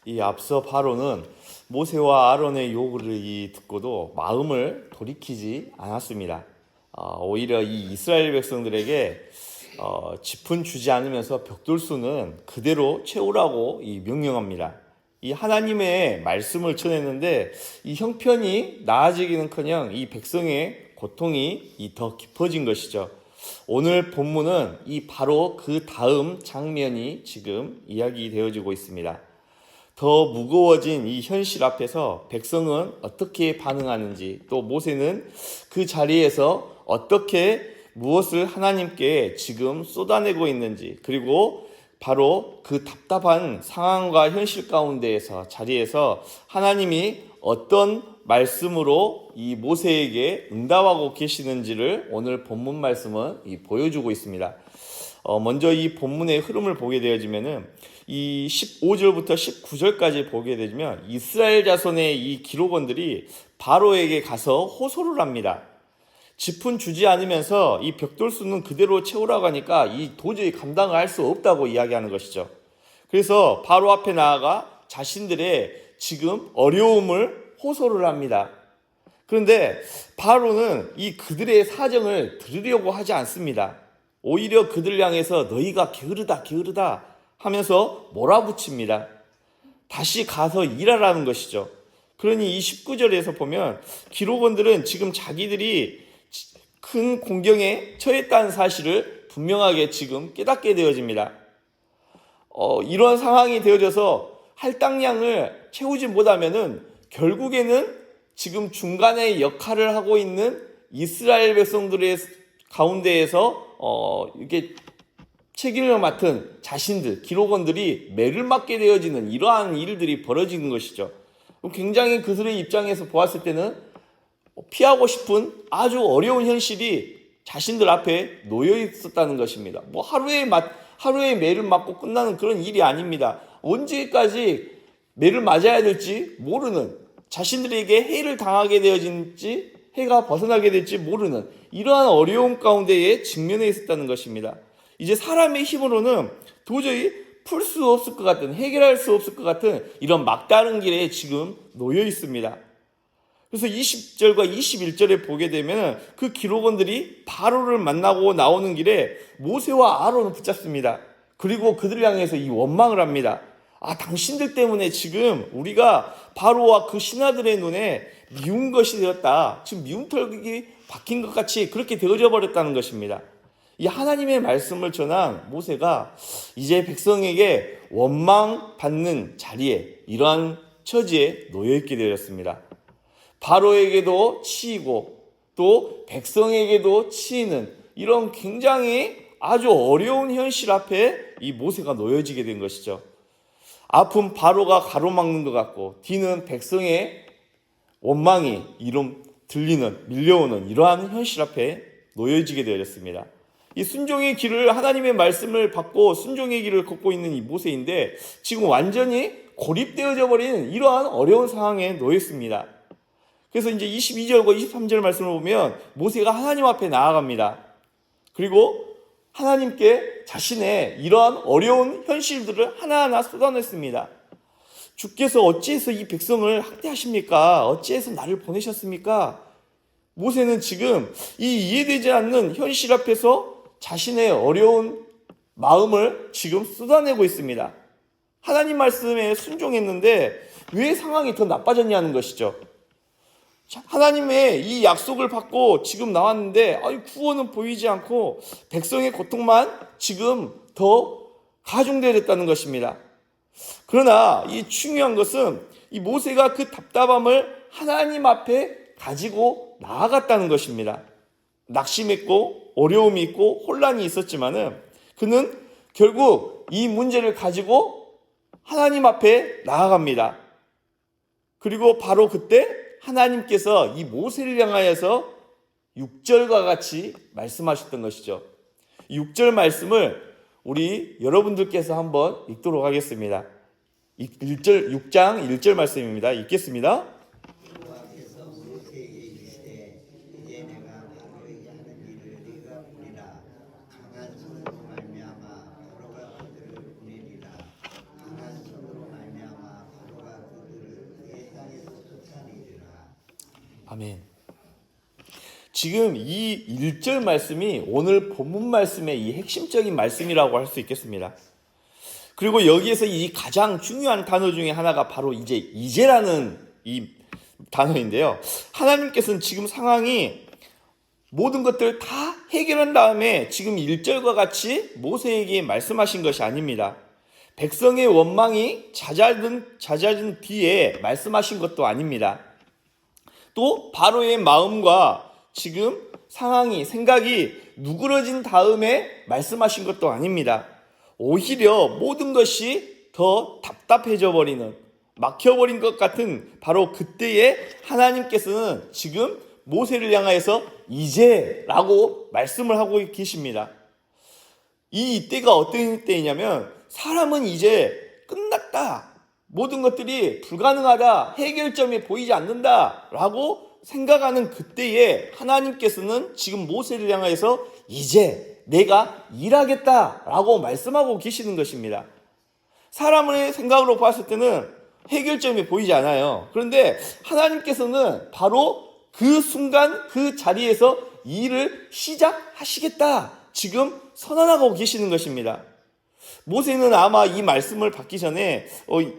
이 앞서 바로는 모세와 아론의 요구를 듣고도 마음을 돌이키지 않았습니다. 오히려 이 이스라엘 백성들에게 짚은 주지 않으면서 벽돌수는 그대로 채우라고 명령합니다. 이 하나님의 말씀을 전했는데 이 형편이 나아지기는커녕 이 백성의 고통이 더 깊어진 것이죠. 오늘 본문은 바로 그 다음 장면이 지금 이야기되어지고 있습니다. 더 무거워진 이 현실 앞에서 백성은 어떻게 반응하는지, 또 모세는 그 자리에서 어떻게 무엇을 하나님께 지금 쏟아내고 있는지, 그리고 바로 그 답답한 상황과 현실 가운데에서 자리에서 하나님이 어떤 말씀으로 이 모세에게 응답하고 계시는지를 오늘 본문 말씀은 보여주고 있습니다. 먼저 이 본문의 흐름을 보게 되어지면은 이 15절부터 19절까지 보게 되면 이스라엘 자손의 이 기록원들이 바로에게 가서 호소를 합니다. 짚은 주지 않으면서 이 벽돌수는 그대로 채우라고 하니까 도저히 감당을 할 수 없다고 이야기하는 것이죠. 그래서 바로 앞에 나아가 자신들의 지금 어려움을 호소를 합니다. 그런데 바로는 그들의 사정을 들으려고 하지 않습니다. 오히려 그들 향해서 너희가 게으르다 하면서 몰아붙입니다. 다시 가서 일하라는 것이죠. 그러니 이 19절에서 보면 기록원들은 지금 자기들이 큰 공경에 처했다는 사실을 분명하게 지금 깨닫게 되어집니다. 이런 상황이 되어져서 할당량을 채우지 못하면은 결국에는 지금 중간에 역할을 하고 있는 이스라엘 백성들의 가운데에서 이렇게 책임을 맡은 자신들, 기록원들이 매를 맞게 되어지는 이러한 일들이 벌어지는 것이죠. 굉장히 그들의 입장에서 보았을 때는 피하고 싶은 아주 어려운 현실이 자신들 앞에 놓여 있었다는 것입니다. 하루에 매를 맞고 끝나는 그런 일이 아닙니다. 언제까지 매를 맞아야 될지 모르는, 자신들에게 해를 당하게 되어질지, 해가 벗어나게 될지 모르는 이러한 어려움 가운데에 직면해 있었다는 것입니다. 이제 사람의 힘으로는 도저히 풀 수 없을 것 같은, 해결할 수 없을 것 같은 이런 막다른 길에 지금 놓여 있습니다. 그래서 20절과 21절에 보게 되면 그 기록원들이 바로를 만나고 나오는 길에 모세와 아론을 붙잡습니다. 그리고 그들을 향해서 원망을 합니다. 당신들 때문에 지금 우리가 바로와 그 신하들의 눈에 미운 것이 되었다. 지금 미운 털이 박힌 것 같이 그렇게 되어져 버렸다는 것입니다. 이 하나님의 말씀을 전한 모세가 이제 백성에게 원망받는 자리에, 이러한 처지에 놓여있게 되었습니다. 바로에게도 치이고 또 백성에게도 치이는 이런 굉장히 아주 어려운 현실 앞에 이 모세가 놓여지게 된 것이죠. 아픈 바로가 가로막는 것 같고 뒤는 백성의 원망이 들리는, 밀려오는 이러한 현실 앞에 놓여지게 되었습니다. 이 순종의 길을, 하나님의 말씀을 받고 순종의 길을 걷고 있는 이 모세인데 지금 완전히 고립되어져 버린 이러한 어려운 상황에 놓였습니다. 그래서 이제 22절과 23절 말씀을 보면 모세가 하나님 앞에 나아갑니다. 그리고 하나님께 자신의 이러한 어려운 현실들을 하나하나 쏟아냈습니다. 주께서 어찌해서 이 백성을 학대하십니까? 어찌해서 나를 보내셨습니까? 모세는 지금 이해되지 않는 현실 앞에서 자신의 어려운 마음을 지금 쏟아내고 있습니다. 하나님 말씀에 순종했는데 왜 상황이 더 나빠졌냐는 것이죠. 하나님의 이 약속을 받고 지금 나왔는데 구원은 보이지 않고 백성의 고통만 지금 더 가중되었다는 것입니다. 그러나 이 중요한 것은 이 모세가 그 답답함을 하나님 앞에 가지고 나아갔다는 것입니다. 낙심했고 어려움이 있고 혼란이 있었지만은 그는 결국 이 문제를 가지고 하나님 앞에 나아갑니다. 그리고 바로 그때 하나님께서 이 모세를 향하여서 6절과 같이 말씀하셨던 것이죠. 6절 말씀을 우리 여러분들께서 한번 읽도록 하겠습니다. 6장 1절 말씀입니다. 읽겠습니다. 아멘. 지금 이 1절 말씀이 오늘 본문 말씀의 이 핵심적인 말씀이라고 할 수 있겠습니다. 그리고 여기에서 이 가장 중요한 단어 중에 하나가 바로 이제라는 이 단어인데요. 하나님께서는 지금 상황이 모든 것들 다 해결한 다음에 지금 1절과 같이 모세에게 말씀하신 것이 아닙니다. 백성의 원망이 잦아든 뒤에 말씀하신 것도 아닙니다. 또 바로의 마음과 지금 상황이 생각이 누그러진 다음에 말씀하신 것도 아닙니다. 오히려 모든 것이 더 답답해져 버리는, 막혀버린 것 같은 바로 그때에 하나님께서는 지금 모세를 향하여서 이제라고 말씀을 하고 계십니다. 이때가 어떤 때이냐면 사람은 이제 끝났다, 모든 것들이 불가능하다, 해결점이 보이지 않는다 라고 생각하는 그때에 하나님께서는 지금 모세를 향하여서 이제 내가 일하겠다 라고 말씀하고 계시는 것입니다. 사람의 생각으로 봤을 때는 해결점이 보이지 않아요. 그런데 하나님께서는 바로 그 순간 그 자리에서 일을 시작하시겠다 지금 선언하고 계시는 것입니다. 모세는 아마 이 말씀을 받기 전에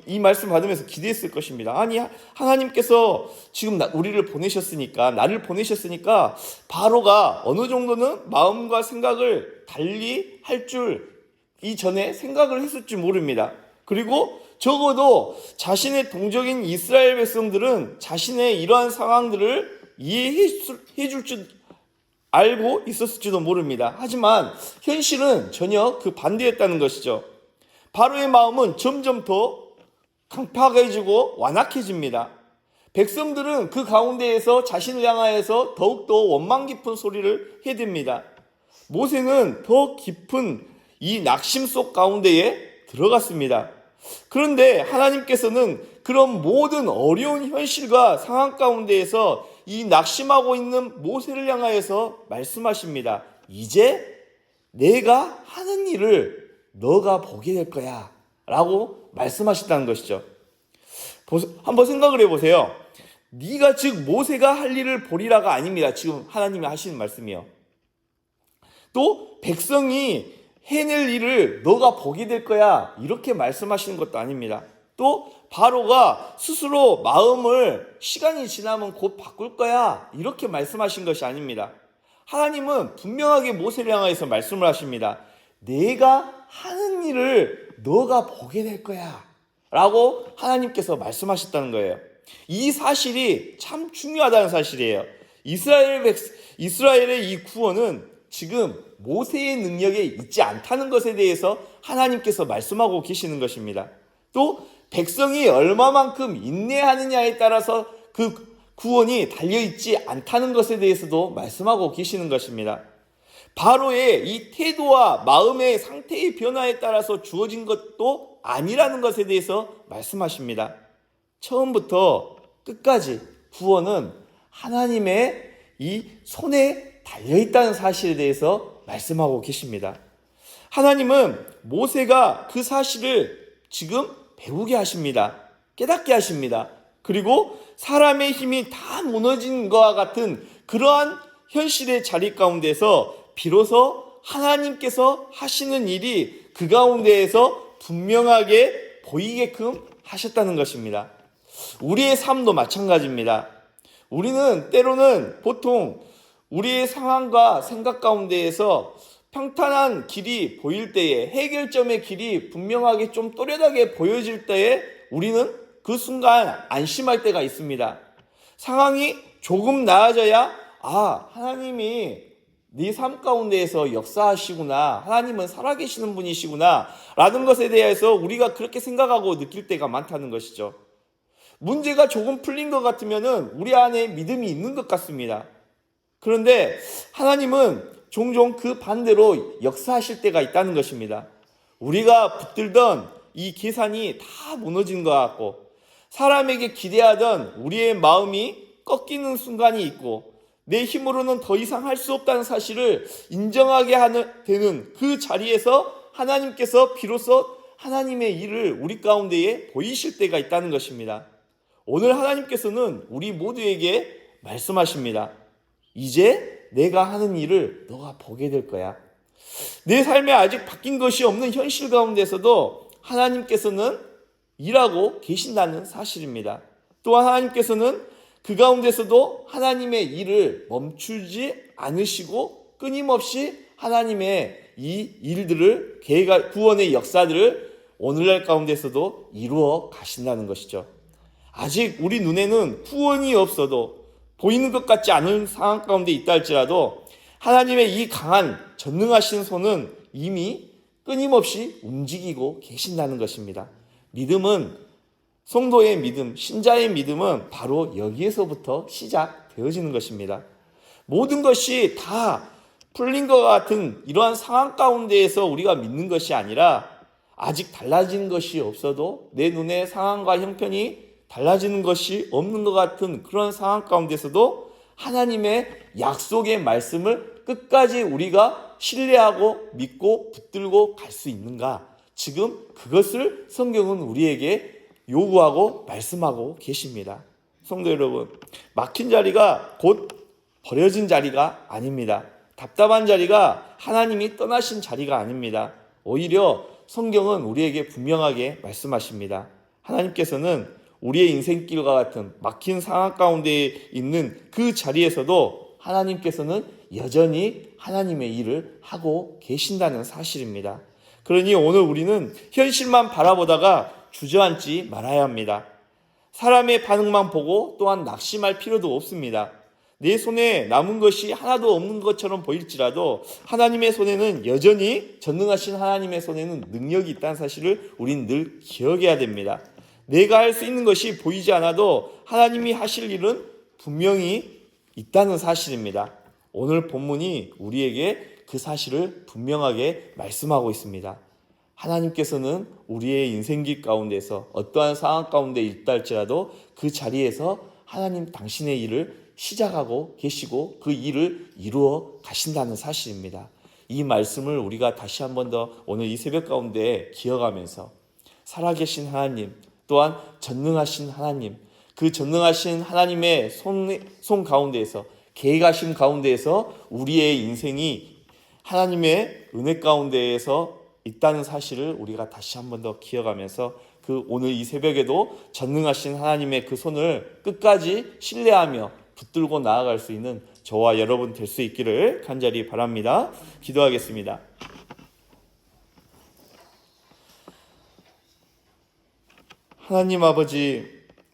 이 말씀 받으면서 기대했을 것입니다. 아니, 하나님께서 지금 우리를 보내셨으니까, 나를 보내셨으니까 바로가 어느 정도는 마음과 생각을 달리 할 줄 이전에 생각을 했을 줄 모릅니다. 그리고 적어도 자신의 동족인 이스라엘 백성들은 자신의 이러한 상황들을 이해해 줄 줄 알고 있었을지도 모릅니다. 하지만 현실은 전혀 그 반대였다는 것이죠. 바로의 마음은 점점 더 강팍해지고 완악해집니다. 백성들은 그 가운데에서 자신을 향하여서 더욱더 원망 깊은 소리를 해댑니다. 모세는 더 깊은 이 낙심 속 가운데에 들어갔습니다. 그런데 하나님께서는 그런 모든 어려운 현실과 상황 가운데에서 이 낙심하고 있는 모세를 향하여서 말씀하십니다. 이제 내가 하는 일을 너가 보게 될 거야 라고 말씀하셨다는 것이죠. 한번 생각을 해보세요. 네가 즉 모세가 할 일을 보리라가 아닙니다. 지금 하나님이 하시는 말씀이요. 또 백성이 해낼 일을 너가 보게 될 거야 이렇게 말씀하시는 것도 아닙니다. 또 바로가 스스로 마음을 시간이 지나면 곧 바꿀 거야 이렇게 말씀하신 것이 아닙니다. 하나님은 분명하게 모세를 향해서 말씀을 하십니다. 내가 하는 일을 너가 보게 될 거야 라고 하나님께서 말씀하셨다는 거예요. 이 사실이 참 중요하다는 사실이에요. 이스라엘의 이 구원은 지금 모세의 능력에 있지 않다는 것에 대해서 하나님께서 말씀하고 계시는 것입니다. 또 백성이 얼마만큼 인내하느냐에 따라서 그 구원이 달려있지 않다는 것에 대해서도 말씀하고 계시는 것입니다. 바로의 이 태도와 마음의 상태의 변화에 따라서 주어진 것도 아니라는 것에 대해서 말씀하십니다. 처음부터 끝까지 구원은 하나님의 이 손에 달려있다는 사실에 대해서 말씀하고 계십니다. 하나님은 모세가 그 사실을 지금 배우게 하십니다. 깨닫게 하십니다. 그리고 사람의 힘이 다 무너진 것과 같은 그러한 현실의 자리 가운데서 비로소 하나님께서 하시는 일이 그 가운데에서 분명하게 보이게끔 하셨다는 것입니다. 우리의 삶도 마찬가지입니다. 우리는 때로는 보통 우리의 상황과 생각 가운데에서 평탄한 길이 보일 때에, 해결점의 길이 분명하게 좀 또렷하게 보여질 때에 우리는 그 순간 안심할 때가 있습니다. 상황이 조금 나아져야 하나님이 네 삶 가운데에서 역사하시구나, 하나님은 살아계시는 분이시구나 라는 것에 대해서 우리가 그렇게 생각하고 느낄 때가 많다는 것이죠. 문제가 조금 풀린 것 같으면 우리 안에 믿음이 있는 것 같습니다. 그런데 하나님은 종종 그 반대로 역사하실 때가 있다는 것입니다. 우리가 붙들던 이 계산이 다 무너진 것 같고, 사람에게 기대하던 우리의 마음이 꺾이는 순간이 있고, 내 힘으로는 더 이상 할 수 없다는 사실을 인정하게 되는 그 자리에서 하나님께서 비로소 하나님의 일을 우리 가운데에 보이실 때가 있다는 것입니다. 오늘 하나님께서는 우리 모두에게 말씀하십니다. 이제 내가 하는 일을 너가 보게 될 거야. 내 삶에 아직 바뀐 것이 없는 현실 가운데서도 하나님께서는 일하고 계신다는 사실입니다. 또한 하나님께서는 그 가운데서도 하나님의 일을 멈추지 않으시고 끊임없이 하나님의 이 일들을 구원의 역사들을 오늘날 가운데서도 이루어 가신다는 것이죠. 아직 우리 눈에는 후원이 없어도 보이는 것 같지 않은 상황 가운데 있다 할지라도 하나님의 이 강한 전능하신 손은 이미 끊임없이 움직이고 계신다는 것입니다. 믿음은, 성도의 믿음, 신자의 믿음은 바로 여기에서부터 시작되어지는 것입니다. 모든 것이 다 풀린 것 같은 이러한 상황 가운데에서 우리가 믿는 것이 아니라 아직 달라진 것이 없어도 내 눈의 상황과 형편이 달라지는 것이 없는 것 같은 그런 상황 가운데서도 하나님의 약속의 말씀을 끝까지 우리가 신뢰하고 믿고 붙들고 갈 수 있는가? 지금 그것을 성경은 우리에게 요구하고 말씀하고 계십니다. 성도 여러분, 막힌 자리가 곧 버려진 자리가 아닙니다. 답답한 자리가 하나님이 떠나신 자리가 아닙니다. 오히려 성경은 우리에게 분명하게 말씀하십니다. 하나님께서는 우리의 인생길과 같은 막힌 상황 가운데 있는 그 자리에서도 하나님께서는 여전히 하나님의 일을 하고 계신다는 사실입니다. 그러니 오늘 우리는 현실만 바라보다가 주저앉지 말아야 합니다. 사람의 반응만 보고 또한 낙심할 필요도 없습니다. 내 손에 남은 것이 하나도 없는 것처럼 보일지라도 하나님의 손에는 여전히 전능하신 하나님의 손에는 능력이 있다는 사실을 우린 늘 기억해야 됩니다. 내가 할 수 있는 것이 보이지 않아도 하나님이 하실 일은 분명히 있다는 사실입니다. 오늘 본문이 우리에게 그 사실을 분명하게 말씀하고 있습니다. 하나님께서는 우리의 인생길 가운데서 어떠한 상황 가운데 있다 할지라도 그 자리에서 하나님 당신의 일을 시작하고 계시고 그 일을 이루어 가신다는 사실입니다. 이 말씀을 우리가 다시 한 번 더 오늘 이 새벽 가운데 기억하면서 살아계신 하나님, 또한 전능하신 하나님, 그 전능하신 하나님의 손 가운데에서, 계획하심 가운데에서 우리의 인생이 하나님의 은혜 가운데에서 있다는 사실을 우리가 다시 한 번 더 기억하면서 그 오늘 이 새벽에도 전능하신 하나님의 그 손을 끝까지 신뢰하며 붙들고 나아갈 수 있는 저와 여러분 될 수 있기를 간절히 바랍니다. 기도하겠습니다. 하나님 아버지,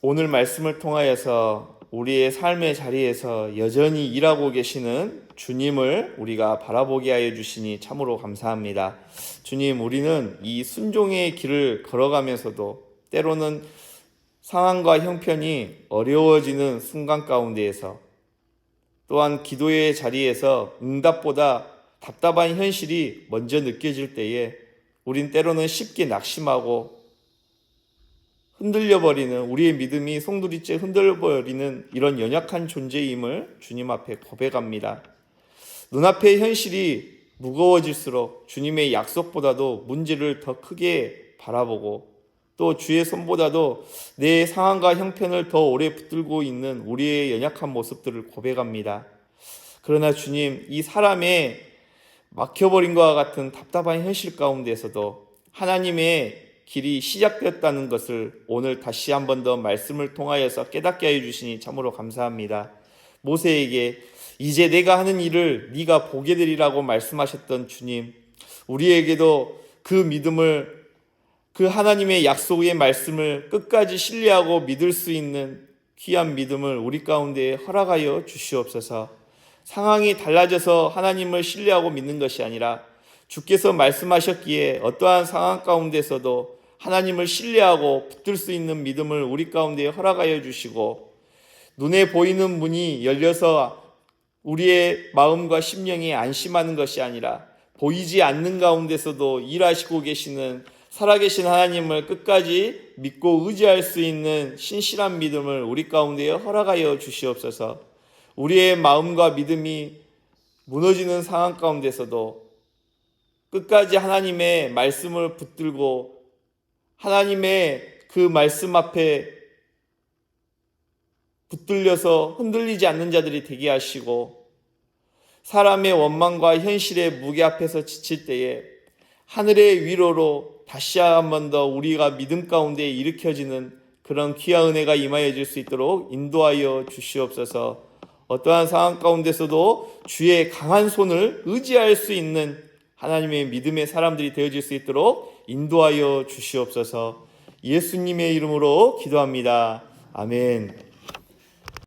오늘 말씀을 통하여서 우리의 삶의 자리에서 여전히 일하고 계시는 주님을 우리가 바라보게 하여 주시니 참으로 감사합니다. 주님, 우리는 이 순종의 길을 걸어가면서도 때로는 상황과 형편이 어려워지는 순간 가운데에서, 또한 기도의 자리에서 응답보다 답답한 현실이 먼저 느껴질 때에 우린 때로는 쉽게 낙심하고 흔들려버리는, 우리의 믿음이 송두리째 흔들려버리는 이런 연약한 존재임을 주님 앞에 고백합니다. 눈앞의 현실이 무거워질수록 주님의 약속보다도 문제를 더 크게 바라보고 또 주의 손보다도 내 상황과 형편을 더 오래 붙들고 있는 우리의 연약한 모습들을 고백합니다. 그러나 주님, 이 사람의 막혀버린 것과 같은 답답한 현실 가운데서도 하나님의 길이 시작되었다는 것을 오늘 다시 한 번 더 말씀을 통하여서 깨닫게 하여 주시니 참으로 감사합니다. 모세에게 이제 내가 하는 일을 네가 보게 되리라고 말씀하셨던 주님, 우리에게도 그 믿음을, 그 하나님의 약속의 말씀을 끝까지 신뢰하고 믿을 수 있는 귀한 믿음을 우리 가운데 허락하여 주시옵소서. 상황이 달라져서 하나님을 신뢰하고 믿는 것이 아니라 주께서 말씀하셨기에 어떠한 상황 가운데서도 하나님을 신뢰하고 붙들 수 있는 믿음을 우리 가운데 허락하여 주시고, 눈에 보이는 문이 열려서 우리의 마음과 심령이 안심하는 것이 아니라 보이지 않는 가운데서도 일하시고 계시는 살아계신 하나님을 끝까지 믿고 의지할 수 있는 신실한 믿음을 우리 가운데 허락하여 주시옵소서. 우리의 마음과 믿음이 무너지는 상황 가운데서도 끝까지 하나님의 말씀을 붙들고 하나님의 그 말씀 앞에 붙들려서 흔들리지 않는 자들이 되게 하시고, 사람의 원망과 현실의 무게 앞에서 지칠 때에 하늘의 위로로 다시 한 번 더 우리가 믿음 가운데 일으켜지는 그런 귀한 은혜가 임하여 줄 수 있도록 인도하여 주시옵소서. 어떠한 상황 가운데서도 주의 강한 손을 의지할 수 있는 하나님의 믿음의 사람들이 되어질 수 있도록 인도하여 주시옵소서. 예수님의 이름으로 기도합니다. 아멘.